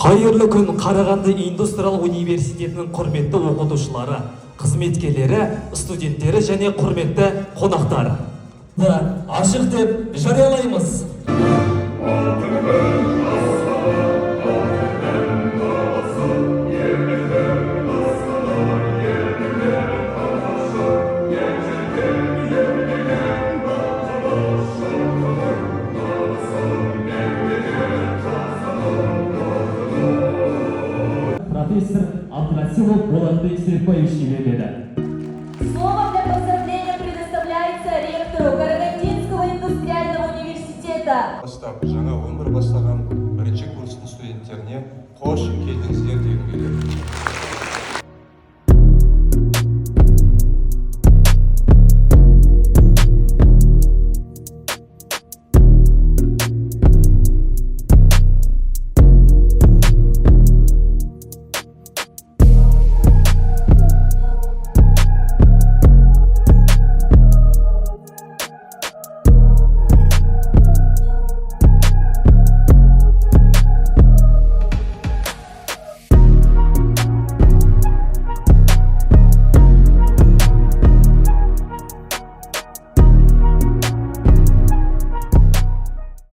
Қайырлы күн Қарағанды индустриялық университетінің құрметті оқытушылары, қызметкерлері, студенттері және құрметті қонақтары. Ашық деп жариялаймыз. Профессор Абдрасилов Болат Серпаевич береді. Слово для поздравления предоставляется ректору Карагандинского индустриального университета. Жаңа өмір бастаған бірінші курстың студенттеріне қош келдіңіздер дегім келеді.